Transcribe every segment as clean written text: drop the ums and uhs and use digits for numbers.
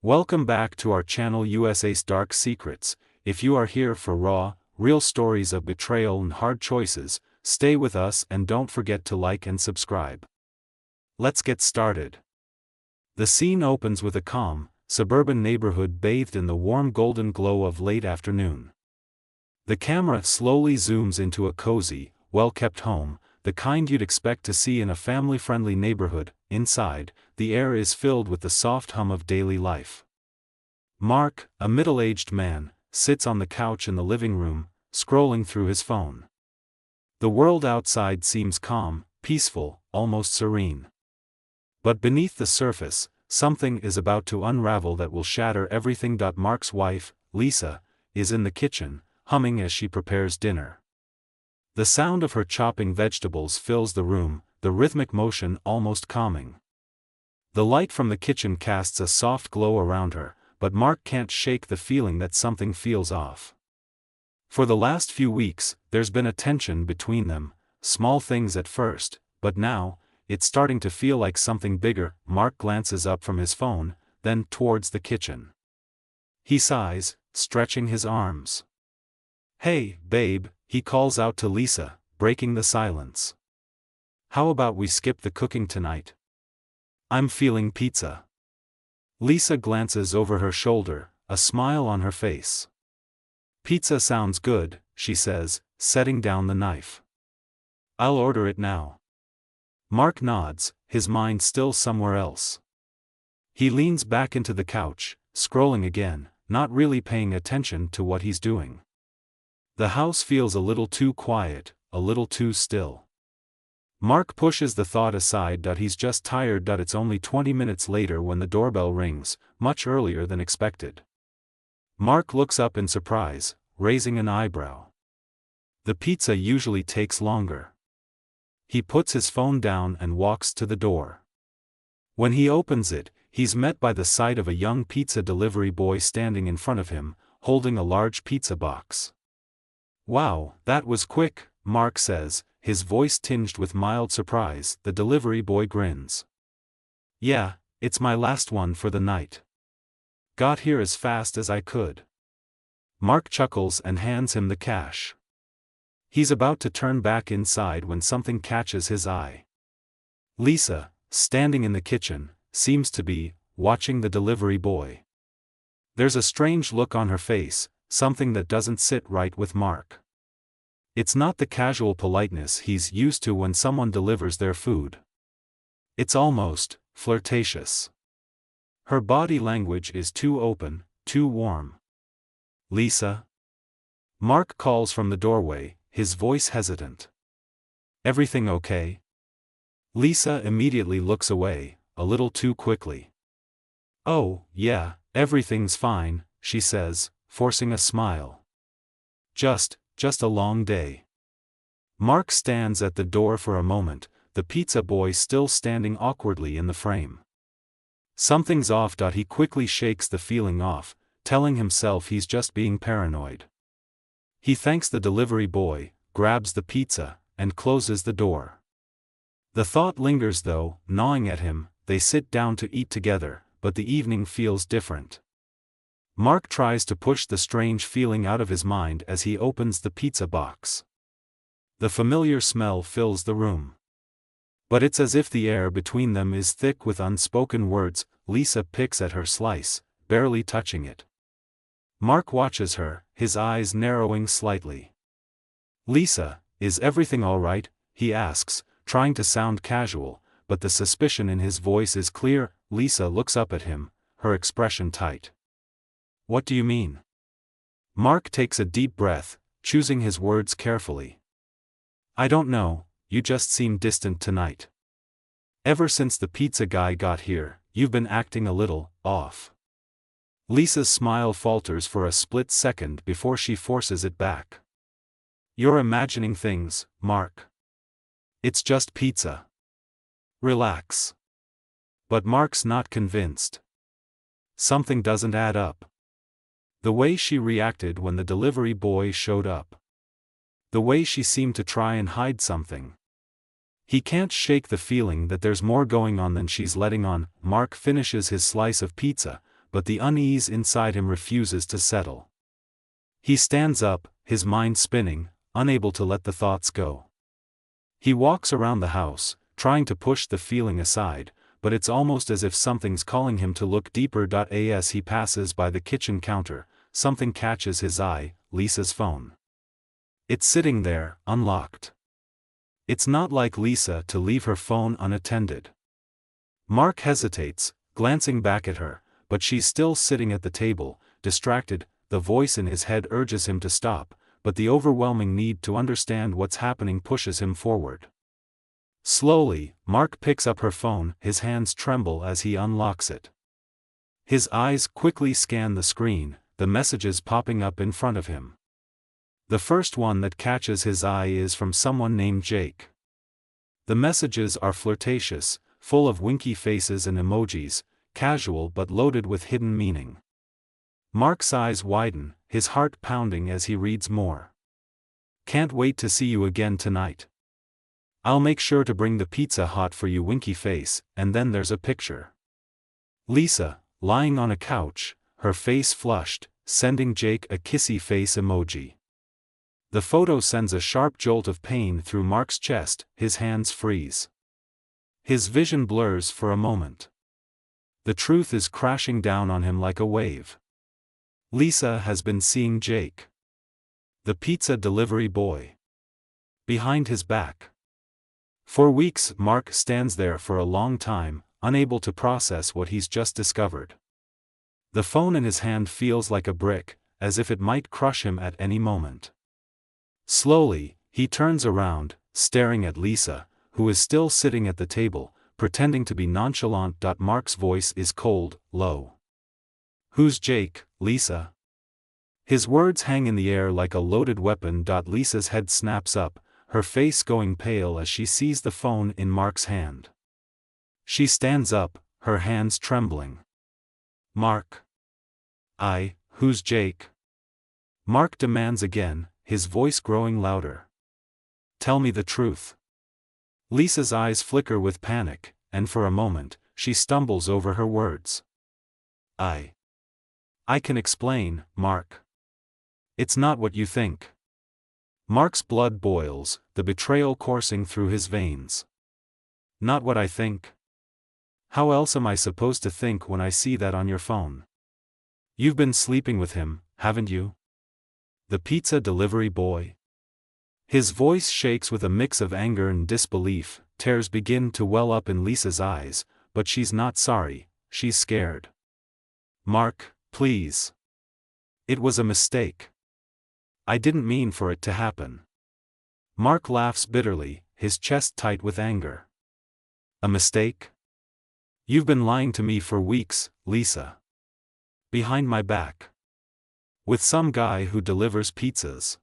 Welcome back to our channel USA's Dark Secrets. If you are here for raw, real stories of betrayal and hard choices, stay with us and don't forget to like and subscribe. Let's get started. The scene opens with a calm, suburban neighborhood bathed in the warm golden glow of late afternoon. The camera slowly zooms into a cozy, well-kept home, the kind you'd expect to see in a family-friendly neighborhood. Inside, the air is filled with the soft hum of daily life. Mark, a middle-aged man, sits on the couch in the living room, scrolling through his phone. The world outside seems calm, peaceful, almost serene. But beneath the surface, something is about to unravel that will shatter everything. Mark's wife, Lisa, is in the kitchen, humming as she prepares dinner. The sound of her chopping vegetables fills the room, the rhythmic motion almost calming. The light from the kitchen casts a soft glow around her, but Mark can't shake the feeling that something feels off. For the last few weeks, there's been a tension between them, small things at first, but now, it's starting to feel like something bigger. Mark glances up from his phone, then towards the kitchen. He sighs, stretching his arms. "Hey, babe," he calls out to Lisa, breaking the silence. "How about we skip the cooking tonight? I'm feeling pizza." Lisa glances over her shoulder, a smile on her face. "Pizza sounds good," she says, setting down the knife. "I'll order it now." Mark nods, his mind still somewhere else. He leans back into the couch, scrolling again, not really paying attention to what he's doing. The house feels a little too quiet, a little too still. Mark pushes the thought aside that he's just tired. It's only 20 minutes later when the doorbell rings, much earlier than expected. Mark looks up in surprise, raising an eyebrow. The pizza usually takes longer. He puts his phone down and walks to the door. When he opens it, he's met by the sight of a young pizza delivery boy standing in front of him, holding a large pizza box. "Wow, that was quick," Mark says, his voice tinged with mild surprise. The delivery boy grins. "Yeah, it's my last one for the night. Got here as fast as I could." Mark chuckles and hands him the cash. He's about to turn back inside when something catches his eye. Lisa, standing in the kitchen, seems to be watching the delivery boy. There's a strange look on her face, something that doesn't sit right with Mark. It's not the casual politeness he's used to when someone delivers their food. It's almost flirtatious. Her body language is too open, too warm. "Lisa?" Mark calls from the doorway, his voice hesitant. "Everything okay?" Lisa immediately looks away, a little too quickly. "Oh, yeah, everything's fine," she says, forcing a smile. Just a long day." Mark stands at the door for a moment, the pizza boy still standing awkwardly in the frame. Something's off. He quickly shakes the feeling off, telling himself he's just being paranoid. He thanks the delivery boy, grabs the pizza, and closes the door. The thought lingers though, gnawing at him. They sit down to eat together, but the evening feels different. Mark tries to push the strange feeling out of his mind as he opens the pizza box. The familiar smell fills the room. But it's as if the air between them is thick with unspoken words. Lisa picks at her slice, barely touching it. Mark watches her, his eyes narrowing slightly. "Lisa, is everything all right?" he asks, trying to sound casual, but the suspicion in his voice is clear. Lisa looks up at him, her expression tight. "What do you mean?" Mark takes a deep breath, choosing his words carefully. "I don't know, you just seem distant tonight. Ever since the pizza guy got here, you've been acting a little off." Lisa's smile falters for a split second before she forces it back. "You're imagining things, Mark. It's just pizza. Relax." But Mark's not convinced. Something doesn't add up. The way she reacted when the delivery boy showed up. The way she seemed to try and hide something. He can't shake the feeling that there's more going on than she's letting on. Mark finishes his slice of pizza, but the unease inside him refuses to settle. He stands up, his mind spinning, unable to let the thoughts go. He walks around the house, trying to push the feeling aside, but it's almost as if something's calling him to look deeper. As he passes by the kitchen counter, something catches his eye: Lisa's phone. It's sitting there, unlocked. It's not like Lisa to leave her phone unattended. Mark hesitates, glancing back at her, but she's still sitting at the table, distracted. The voice in his head urges him to stop, but the overwhelming need to understand what's happening pushes him forward. Slowly, Mark picks up her phone, his hands tremble as he unlocks it. His eyes quickly scan the screen, the messages popping up in front of him. The first one that catches his eye is from someone named Jake. The messages are flirtatious, full of winky faces and emojis, casual but loaded with hidden meaning. Mark's eyes widen, his heart pounding as he reads more. "Can't wait to see you again tonight. I'll make sure to bring the pizza hot for you, winky face." And then there's a picture. Lisa, lying on a couch, her face flushed, sending Jake a kissy face emoji. The photo sends a sharp jolt of pain through Mark's chest, his hands freeze. His vision blurs for a moment. The truth is crashing down on him like a wave. Lisa has been seeing Jake, the pizza delivery boy, behind his back. For weeks, Mark stands there for a long time, unable to process what he's just discovered. The phone in his hand feels like a brick, as if it might crush him at any moment. Slowly, he turns around, staring at Lisa, who is still sitting at the table, pretending to be nonchalant. Mark's voice is cold, low. "Who's Jake, Lisa?" His words hang in the air like a loaded weapon. Lisa's head snaps up, her face going pale as she sees the phone in Mark's hand. She stands up, her hands trembling. "Mark." Who's Jake?" Mark demands again, his voice growing louder. "Tell me the truth." Lisa's eyes flicker with panic, and for a moment, she stumbles over her words. I can explain, Mark. It's not what you think." Mark's blood boils, the betrayal coursing through his veins. "Not what I think? How else am I supposed to think when I see that on your phone? You've been sleeping with him, haven't you? The pizza delivery boy?" His voice shakes with a mix of anger and disbelief. Tears begin to well up in Lisa's eyes, but she's not sorry, she's scared. "Mark, please. It was a mistake. I didn't mean for it to happen." Mark laughs bitterly, his chest tight with anger. "A mistake? You've been lying to me for weeks, Lisa. Behind my back. With some guy who delivers pizzas."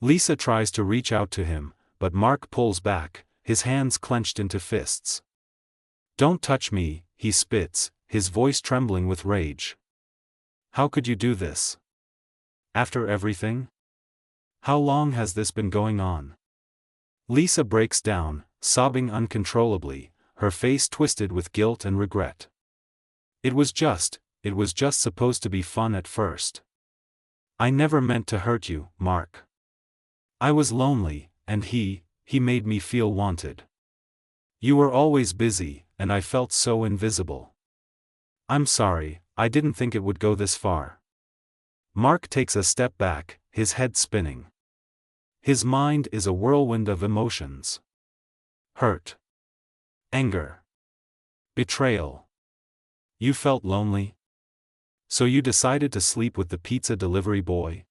Lisa tries to reach out to him, but Mark pulls back, his hands clenched into fists. "Don't touch me," he spits, his voice trembling with rage. "How could you do this? After everything? How long has this been going on?" Lisa breaks down, sobbing uncontrollably, her face twisted with guilt and regret. It was just supposed to be fun at first. I never meant to hurt you, Mark. I was lonely, and he made me feel wanted. You were always busy, and I felt so invisible. I'm sorry, I didn't think it would go this far." Mark takes a step back, his head spinning. His mind is a whirlwind of emotions. Hurt. Anger. Betrayal. You felt lonely? So you decided to sleep with the pizza delivery boy?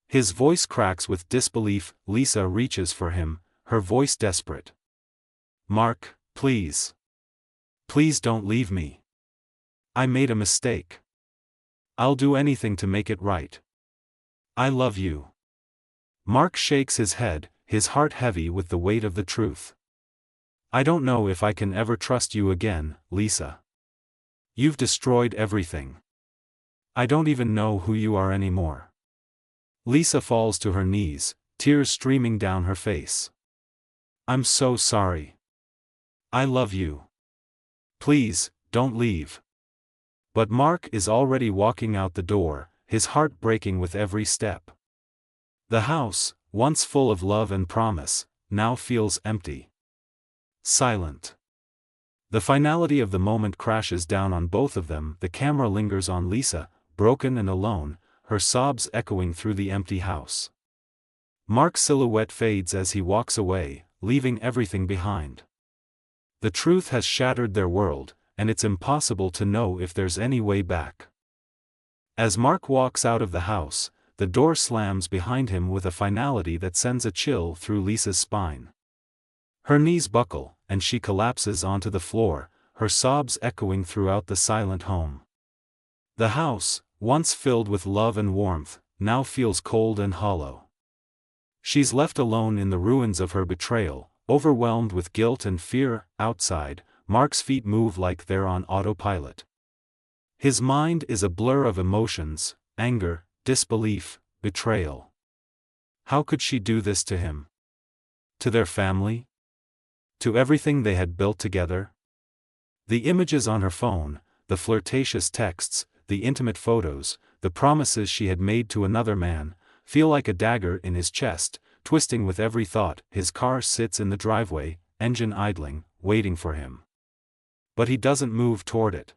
His voice cracks with disbelief. Lisa reaches for him, her voice desperate. "Mark, please. Please don't leave me. I made a mistake. I'll do anything to make it right. I love you." Mark shakes his head, his heart heavy with the weight of the truth. "I don't know if I can ever trust you again, Lisa. You've destroyed everything. I don't even know who you are anymore." Lisa falls to her knees, tears streaming down her face. "I'm so sorry. I love you. Please, don't leave." But Mark is already walking out the door, his heart breaking with every step. The house, once full of love and promise, now feels empty. Silent. The finality of the moment crashes down on both of them. The camera lingers on Lisa, broken and alone, her sobs echoing through the empty house. Mark's silhouette fades as he walks away, leaving everything behind. The truth has shattered their world, and it's impossible to know if there's any way back. As Mark walks out of the house, the door slams behind him with a finality that sends a chill through Lisa's spine. Her knees buckle, and she collapses onto the floor, her sobs echoing throughout the silent home. The house, once filled with love and warmth, now feels cold and hollow. She's left alone in the ruins of her betrayal, overwhelmed with guilt and fear. Outside, Mark's feet move like they're on autopilot. His mind is a blur of emotions: anger, disbelief, betrayal. How could she do this to him? To their family? To everything they had built together? The images on her phone, the flirtatious texts, the intimate photos, the promises she had made to another man, feel like a dagger in his chest, twisting with every thought. His car sits in the driveway, engine idling, waiting for him. But he doesn't move toward it.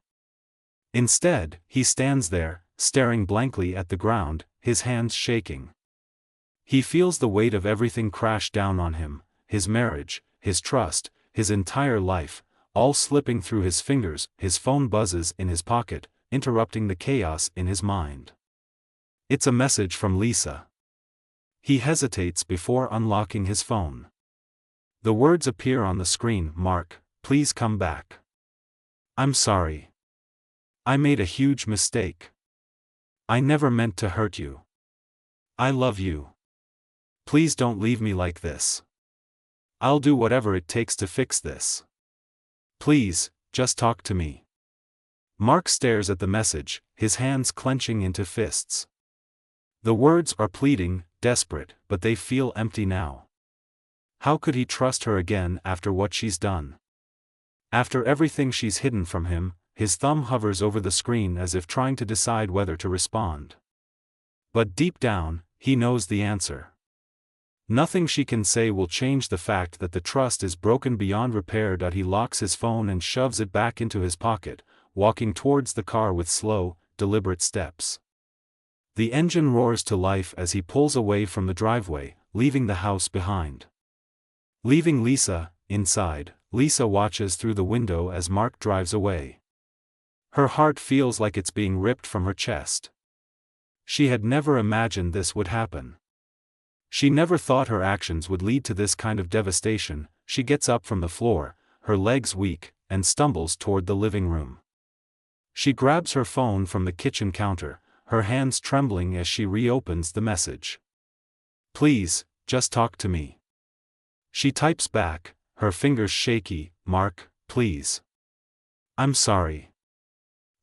Instead, he stands there, staring blankly at the ground, his hands shaking. He feels the weight of everything crash down on him: his marriage, his trust, his entire life, all slipping through his fingers. His phone buzzes in his pocket, interrupting the chaos in his mind. It's a message from Lisa. He hesitates before unlocking his phone. The words appear on the screen: "Mark, please come back. I'm sorry. I made a huge mistake. I never meant to hurt you. I love you. Please don't leave me like this. I'll do whatever it takes to fix this. Please, just talk to me." Mark stares at the message, his hands clenching into fists. The words are pleading, desperate, but they feel empty now. How could he trust her again after what she's done? After everything she's hidden from him? His thumb hovers over the screen as if trying to decide whether to respond. But deep down, he knows the answer. Nothing she can say will change the fact that the trust is broken beyond repair. He locks his phone and shoves it back into his pocket, walking towards the car with slow, deliberate steps. The engine roars to life as he pulls away from the driveway, leaving the house behind. Leaving Lisa inside. Lisa watches through the window as Mark drives away. Her heart feels like it's being ripped from her chest. She had never imagined this would happen. She never thought her actions would lead to this kind of devastation. She gets up from the floor, her legs weak, and stumbles toward the living room. She grabs her phone from the kitchen counter, her hands trembling as she reopens the message. "Please, just talk to me." She types back, her fingers shaky: "Mark, please. I'm sorry.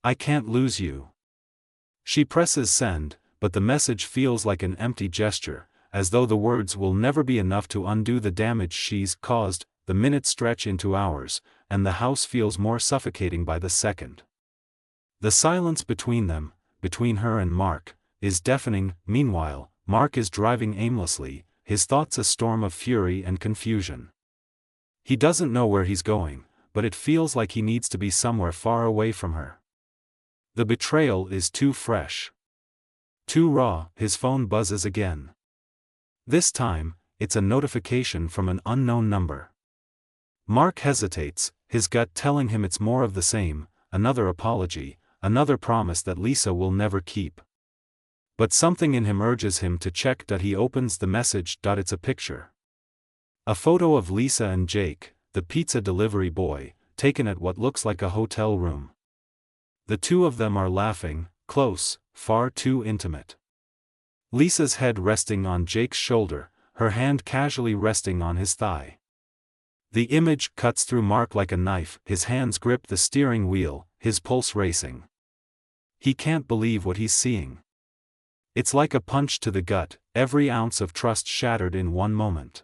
I can't lose you." She presses send, but the message feels like an empty gesture, as though the words will never be enough to undo the damage she's caused. The minutes stretch into hours, and the house feels more suffocating by the second. The silence between them, between her and Mark, is deafening. Meanwhile, Mark is driving aimlessly, his thoughts a storm of fury and confusion. He doesn't know where he's going, but it feels like he needs to be somewhere far away from her. The betrayal is too fresh. Too raw. His phone buzzes again. This time, it's a notification from an unknown number. Mark hesitates, his gut telling him it's more of the same: another apology, another promise that Lisa will never keep. But something in him urges him to check. He opens the message. It's a picture. A photo of Lisa and Jake, the pizza delivery boy, taken at what looks like a hotel room. The two of them are laughing, close, far too intimate. Lisa's head resting on Jake's shoulder, her hand casually resting on his thigh. The image cuts through Mark like a knife. His hands grip the steering wheel, his pulse racing. He can't believe what he's seeing. It's like a punch to the gut, every ounce of trust shattered in one moment.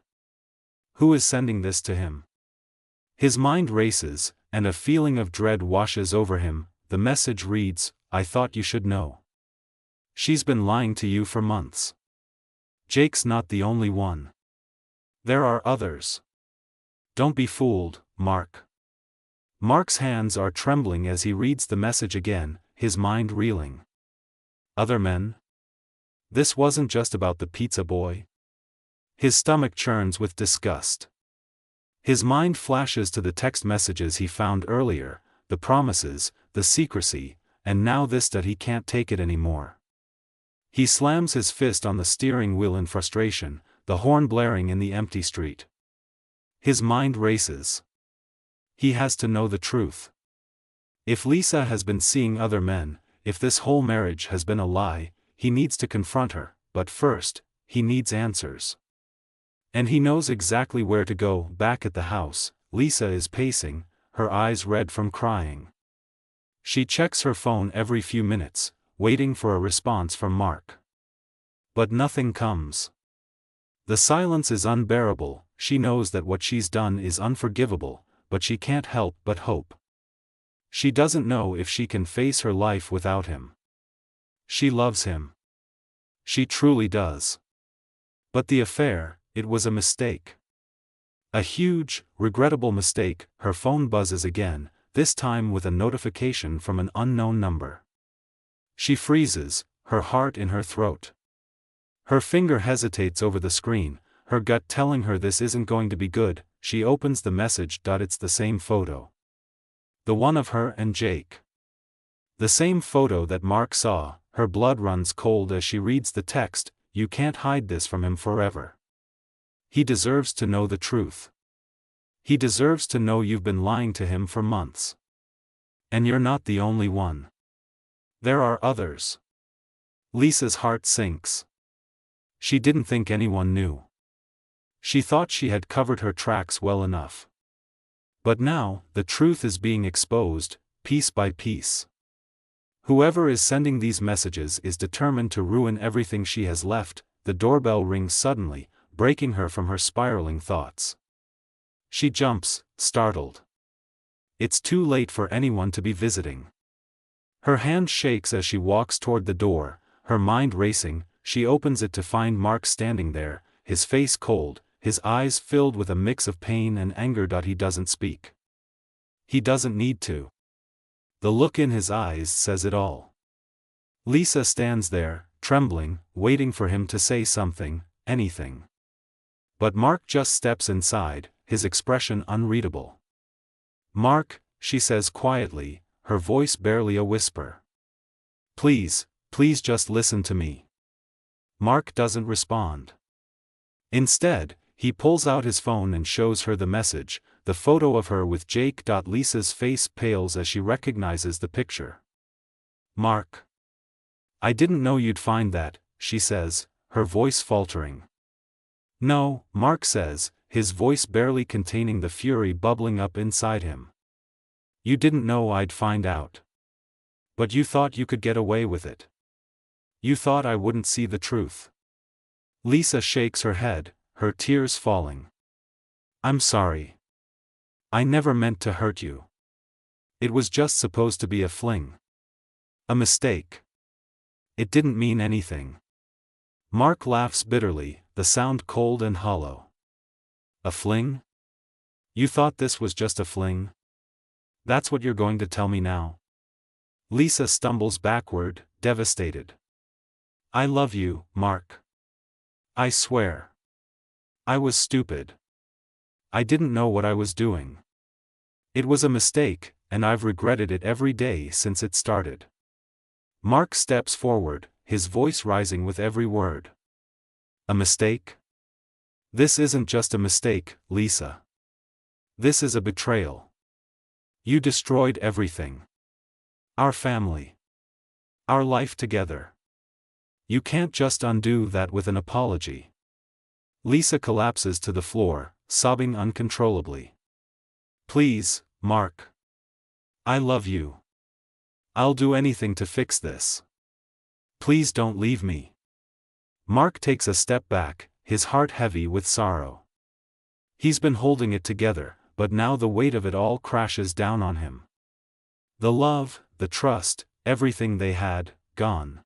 Who is sending this to him? His mind races, and a feeling of dread washes over him. The message reads, "I thought you should know. She's been lying to you for months. Jake's not the only one. There are others. Don't be fooled, Mark." Mark's hands are trembling as he reads the message again, his mind reeling. Other men? This wasn't just about the pizza boy. His stomach churns with disgust. His mind flashes to the text messages he found earlier, the promises, the secrecy, and now this that he can't take it anymore. He slams his fist on the steering wheel in frustration, the horn blaring in the empty street. His mind races. He has to know the truth. If Lisa has been seeing other men, if this whole marriage has been a lie, he needs to confront her, but first, he needs answers. And he knows exactly where to go. Back at the house, Lisa is pacing, her eyes red from crying. She checks her phone every few minutes, waiting for a response from Mark. But nothing comes. The silence is unbearable. She knows that what she's done is unforgivable, but she can't help but hope. She doesn't know if she can face her life without him. She loves him. She truly does. But the affair, it was a mistake. A huge, regrettable mistake. Her phone buzzes again, this time with a notification from an unknown number. She freezes, her heart in her throat. Her finger hesitates over the screen, her gut telling her this isn't going to be good. She opens the message. It's the same photo. The one of her and Jake. The same photo that Mark saw. Her blood runs cold as she reads the text. You can't hide this from him forever. He deserves to know the truth. He deserves to know you've been lying to him for months. And you're not the only one. There are others. Lisa's heart sinks. She didn't think anyone knew. She thought she had covered her tracks well enough. But now, the truth is being exposed, piece by piece. Whoever is sending these messages is determined to ruin everything she has left. The doorbell rings suddenly, breaking her from her spiraling thoughts. She jumps, startled. It's too late for anyone to be visiting. Her hand shakes as she walks toward the door, her mind racing. She opens it to find Mark standing there, his face cold, his eyes filled with a mix of pain and anger. He doesn't speak. He doesn't need to. The look in his eyes says it all. Lisa stands there, trembling, waiting for him to say something, anything. But Mark just steps inside, his expression unreadable. "Mark," she says quietly, her voice barely a whisper. Please just listen to me." Mark doesn't respond. Instead, he pulls out his phone and shows her the message, the photo of her with Jake. Lisa's face pales as she recognizes the picture. "Mark. I didn't know you'd find that," she says, her voice faltering. "No," Mark says, his voice barely containing the fury bubbling up inside him. "You didn't know I'd find out. But you thought you could get away with it. You thought I wouldn't see the truth." Lisa shakes her head, her tears falling. "I'm sorry. I never meant to hurt you. It was just supposed to be a fling. A mistake. It didn't mean anything." Mark laughs bitterly, the sound cold and hollow. "A fling? You thought this was just a fling? That's what you're going to tell me now?" Lisa stumbles backward, devastated. "I love you, Mark. I swear. I was stupid. I didn't know what I was doing. It was a mistake, and I've regretted it every day since it started." Mark steps forward, his voice rising with every word. "A mistake? This isn't just a mistake, Lisa. This is a betrayal. You destroyed everything. Our family. Our life together. You can't just undo that with an apology." Lisa collapses to the floor, sobbing uncontrollably. "Please, Mark. I love you. I'll do anything to fix this. Please don't leave me." Mark takes a step back, his heart heavy with sorrow. He's been holding it together, but now the weight of it all crashes down on him. The love, the trust, everything they had, gone.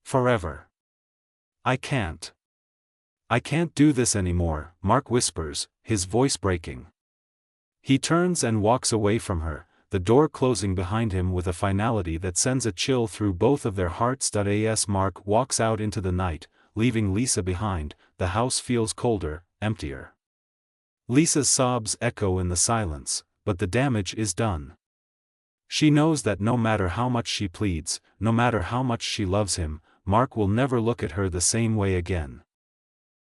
Forever. I can't do this anymore, Mark whispers, his voice breaking. He turns and walks away from her, the door closing behind him with a finality that sends a chill through both of their hearts. As Mark walks out into the night, leaving Lisa behind, the house feels colder, emptier. Lisa's sobs echo in the silence, but the damage is done. She knows that no matter how much she pleads, no matter how much she loves him, Mark will never look at her the same way again.